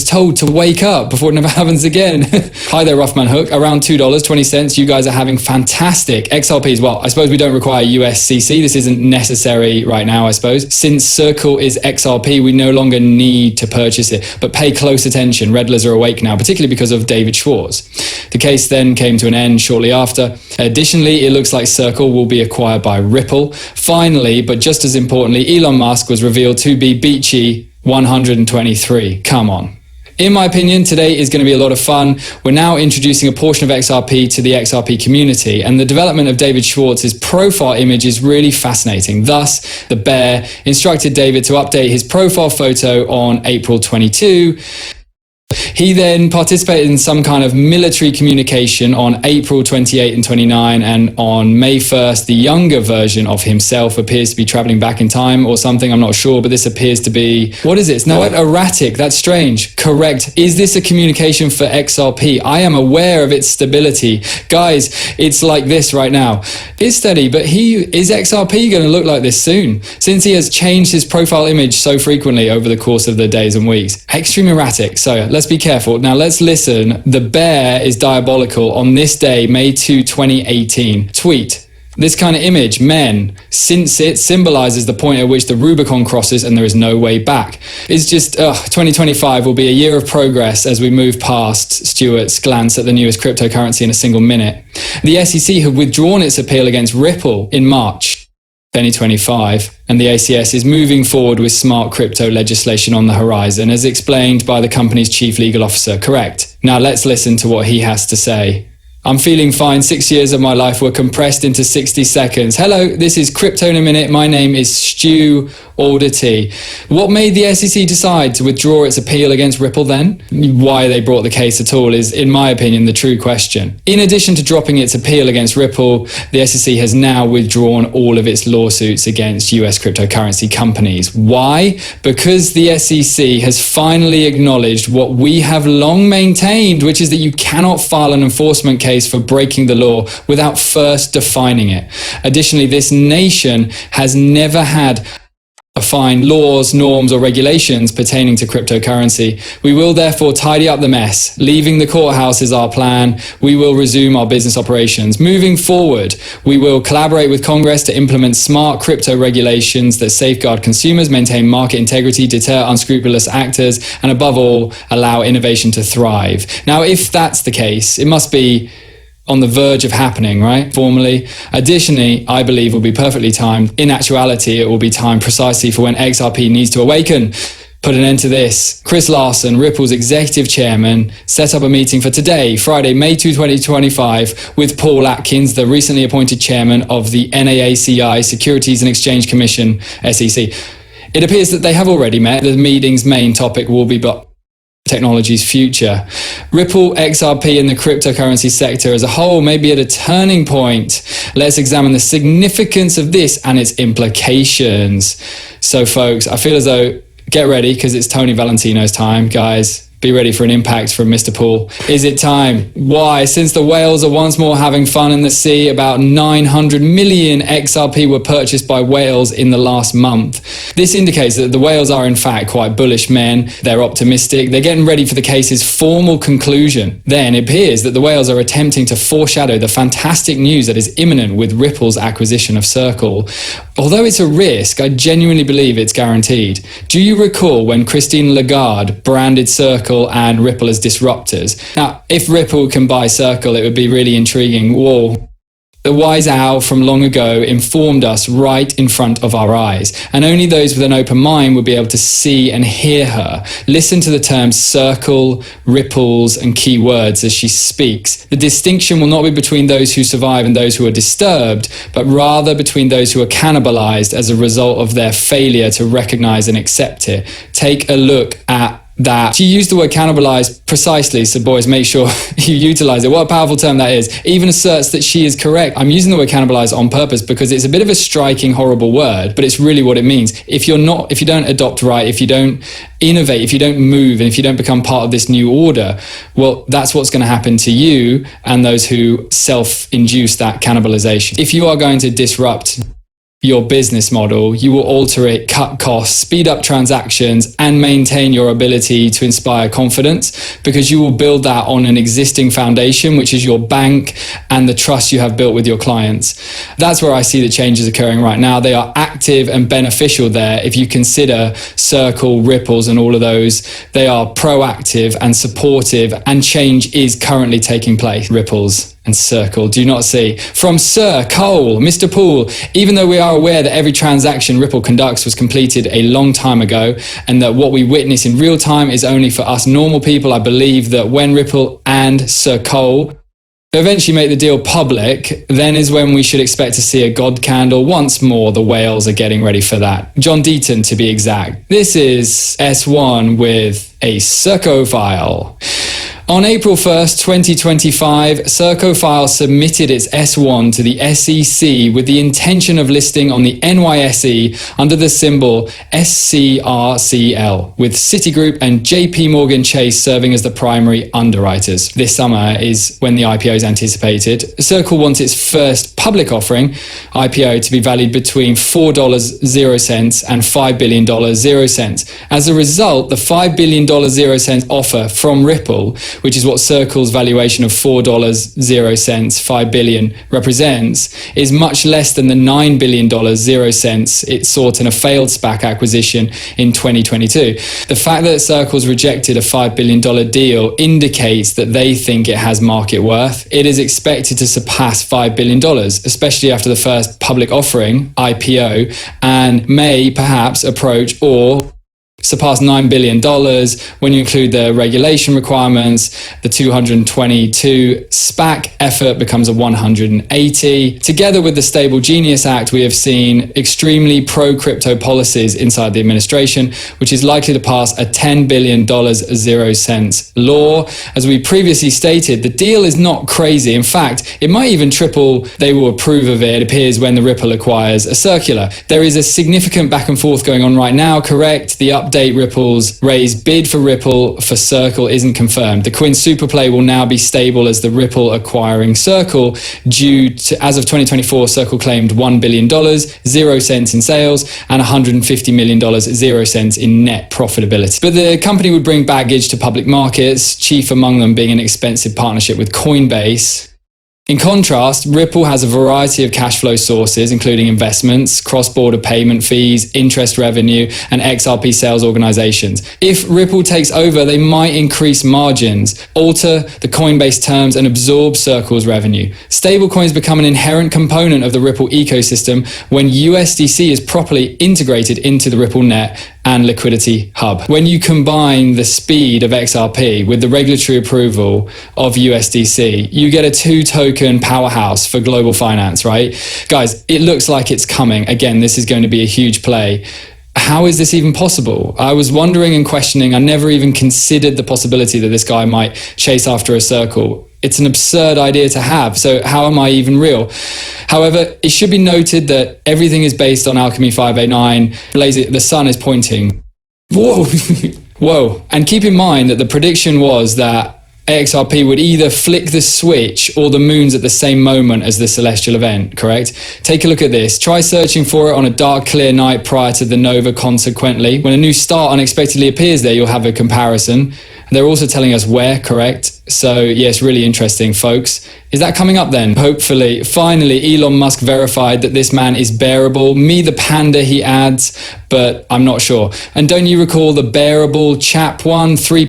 told to wake up before it never happens again. Hi there, Roughman Hook. Around $2.20. You guys are having fantastic XRPs. Well, I suppose we don't require USCC. This isn't necessary right now, I suppose. Since Circle is XRP, we no longer need to purchase it. But pay close attention. Redlers are awake now, particularly because of David Schwartz. The case then came to an end shortly after. Additionally, it looks like Circle will be acquired by Ripple. Finally, but just as importantly, Elon Musk was revealed to be BG123. Come on. In my opinion, today is going to be a lot of fun. We're now introducing a portion of XRP to the XRP community, and the development of David Schwartz's profile image is really fascinating. Thus, the bear instructed David to update his profile photo on April 22. He then participated in some kind of military communication on April 28 and 29, and on May 1st, the younger version of himself appears to be traveling back in time or something, I'm not sure, but this appears to be, what is it? It's not erratic, that's strange. Correct. Is this a communication for XRP? I am aware of its stability. Guys, it's like this right now. It's steady, but is XRP going to look like this soon? Since he has changed his profile image so frequently over the course of the days and weeks. Extreme erratic. So let's be careful. Now let's listen. The bear is diabolical on this day, May 2, 2018. Tweet. This kind of image, men, since it symbolizes the point at which the Rubicon crosses and there is no way back. It's just, 2025 will be a year of progress as we move past Stewart's glance at the newest cryptocurrency in a single minute. The SEC had withdrawn its appeal against Ripple in March 2025, and the ACS is moving forward with smart crypto legislation on the horizon, as explained by the company's chief legal officer. Correct. Now let's listen to what he has to say. I'm feeling fine. 6 years of my life were compressed into 60 seconds. Hello, this is Crypto in a Minute. My name is Stu Audity. What made the SEC decide to withdraw its appeal against Ripple then? Why they brought the case at all is, in my opinion, the true question. In addition to dropping its appeal against Ripple, the SEC has now withdrawn all of its lawsuits against US cryptocurrency companies. Why? Because the SEC has finally acknowledged what we have long maintained, which is that you cannot file an enforcement case for breaking the law without first defining it. Additionally, this nation has never had defined laws, norms, or regulations pertaining to cryptocurrency. We will therefore tidy up the mess. Leaving the courthouse is our plan. We will resume our business operations. Moving forward, we will collaborate with Congress to implement smart crypto regulations that safeguard consumers, maintain market integrity, deter unscrupulous actors, and above all, allow innovation to thrive. Now, if that's the case, it must be on the verge of happening, right? Formally. Additionally, I believe will be perfectly timed. In actuality, it will be timed precisely for when XRP needs to awaken. Put an end to this. Chris Larsen, Ripple's executive chairman, set up a meeting for today, Friday, May 2, 2025, with Paul Atkins, the recently appointed chairman of the NAACI, Securities and Exchange Commission, SEC. It appears that they have already met. The meeting's main topic will be technology's future. Ripple, XRP, and the cryptocurrency sector as a whole may be at a turning point. Let's examine the significance of this and its implications. So folks, I feel as though, get ready because it's Tony Valentino's time, guys. Be ready for an impact from Mr. Paul. Is it time? Why? Since the whales are once more having fun in the sea, about 900 million XRP were purchased by whales in the last month. This indicates that the whales are in fact quite bullish men. They're optimistic. They're getting ready for the case's formal conclusion. Then it appears that the whales are attempting to foreshadow the fantastic news that is imminent with Ripple's acquisition of Circle. Although it's a risk, I genuinely believe it's guaranteed. Do you recall when Christine Lagarde branded Circle and Ripple as disruptors? Now, if Ripple can buy Circle, it would be really intriguing. Whoa. The wise owl from long ago informed us right in front of our eyes, and only those with an open mind would be able to see and hear her. Listen to the terms circle, ripples, and keywords as she speaks. The distinction will not be between those who survive and those who are disturbed, but rather between those who are cannibalized as a result of their failure to recognize and accept it. Take a look at that. She used the word cannibalize precisely, so boys, make sure you utilize it. What a powerful term that is. Even asserts that she is correct. I'm using the word cannibalize on purpose because it's a bit of a striking, horrible word, but it's really what it means. If you don't adopt right, if you don't innovate, if you don't move, and if you don't become part of this new order, well, that's what's going to happen to you and those who self-induce that cannibalization. If you are going to disrupt your business model, you will alter it, cut costs, speed up transactions, and maintain your ability to inspire confidence, because you will build that on an existing foundation, which is your bank and the trust you have built with your clients. That's where I see the changes occurring right now. They are active and beneficial there. If you consider Circle, Ripples, and all of those, they are proactive and supportive, and change is currently taking place. Ripples and Circle, do you not see? From Sir Cole, Mr. Poole, even though we are aware that every transaction Ripple conducts was completed a long time ago, and that what we witness in real time is only for us normal people, I believe that when Ripple and Sir Cole eventually make the deal public, then is when we should expect to see a God candle. Once more, the whales are getting ready for that. John Deaton, to be exact. This is S1 with a Circo file. On April 1st, 2025, Circofile submitted its S1 to the SEC with the intention of listing on the NYSE under the symbol SCRCL, with Citigroup and JP Morgan Chase serving as the primary underwriters. This summer is when the IPO is anticipated. Circle wants its first public offering, IPO, to be valued between $4.00 and $5 billion 0 cents. As a result, the $5 billion 0 cents offer from Ripple, which is what Circle's valuation of $4.00, 5 billion represents, is much less than the $9 billion 0 cents it sought in a failed SPAC acquisition in 2022. The fact that Circle's rejected a $5 billion deal indicates that they think it has market worth. It is expected to surpass $5 billion, especially after the first public offering, IPO, and may perhaps approach or surpass $9 billion when you include the regulation requirements. The 222 SPAC effort becomes a 180. Together with the Stable Genius Act, we have seen extremely pro-crypto policies inside the administration, which is likely to pass a $10 billion 0 cents law. As we previously stated, the deal is not crazy. In fact, it might even triple. They will approve of it, it appears, when the Ripple acquires a Circular. There is a significant back and forth going on right now, correct? The update Ripple's raised bid for Ripple for Circle isn't confirmed. The Quinn Superplay will now be stable as the Ripple acquiring Circle. Due to, as of 2024, Circle claimed $1 billion, 0 cents in sales, and $150 million, 0 cents in net profitability. But the company would bring baggage to public markets, chief among them being an expensive partnership with Coinbase. In contrast, Ripple has a variety of cash flow sources, including investments, cross-border payment fees, interest revenue, and XRP sales organizations. If Ripple takes over, they might increase margins, alter the Coinbase terms, and absorb Circle's revenue. Stablecoins become an inherent component of the Ripple ecosystem when USDC is properly integrated into the Ripple net and liquidity hub. When you combine the speed of XRP with the regulatory approval of USDC, you get a two-token powerhouse for global finance, right? Guys, it looks like it's coming. Again, this is going to be a huge play. How is this even possible? I was wondering and questioning. I never even considered the possibility that this guy might chase after a Circle. It's an absurd idea to have, so how am I even real? However, it should be noted that everything is based on Alchemy 589. The sun is pointing. Whoa! Whoa. And keep in mind that the prediction was that XRP would either flick the switch or the moon's at the same moment as the celestial event, correct? Take a look at this. Try searching for it on a dark, clear night prior to the nova. Consequently, when a new star unexpectedly appears there, you'll have a comparison. They're also telling us where, correct? So yes, really interesting, folks. Is that coming up then? Hopefully. Finally, Elon Musk verified that this man is bearable. Me the panda, he adds, but I'm not sure. And don't you recall the bearable chap one? 3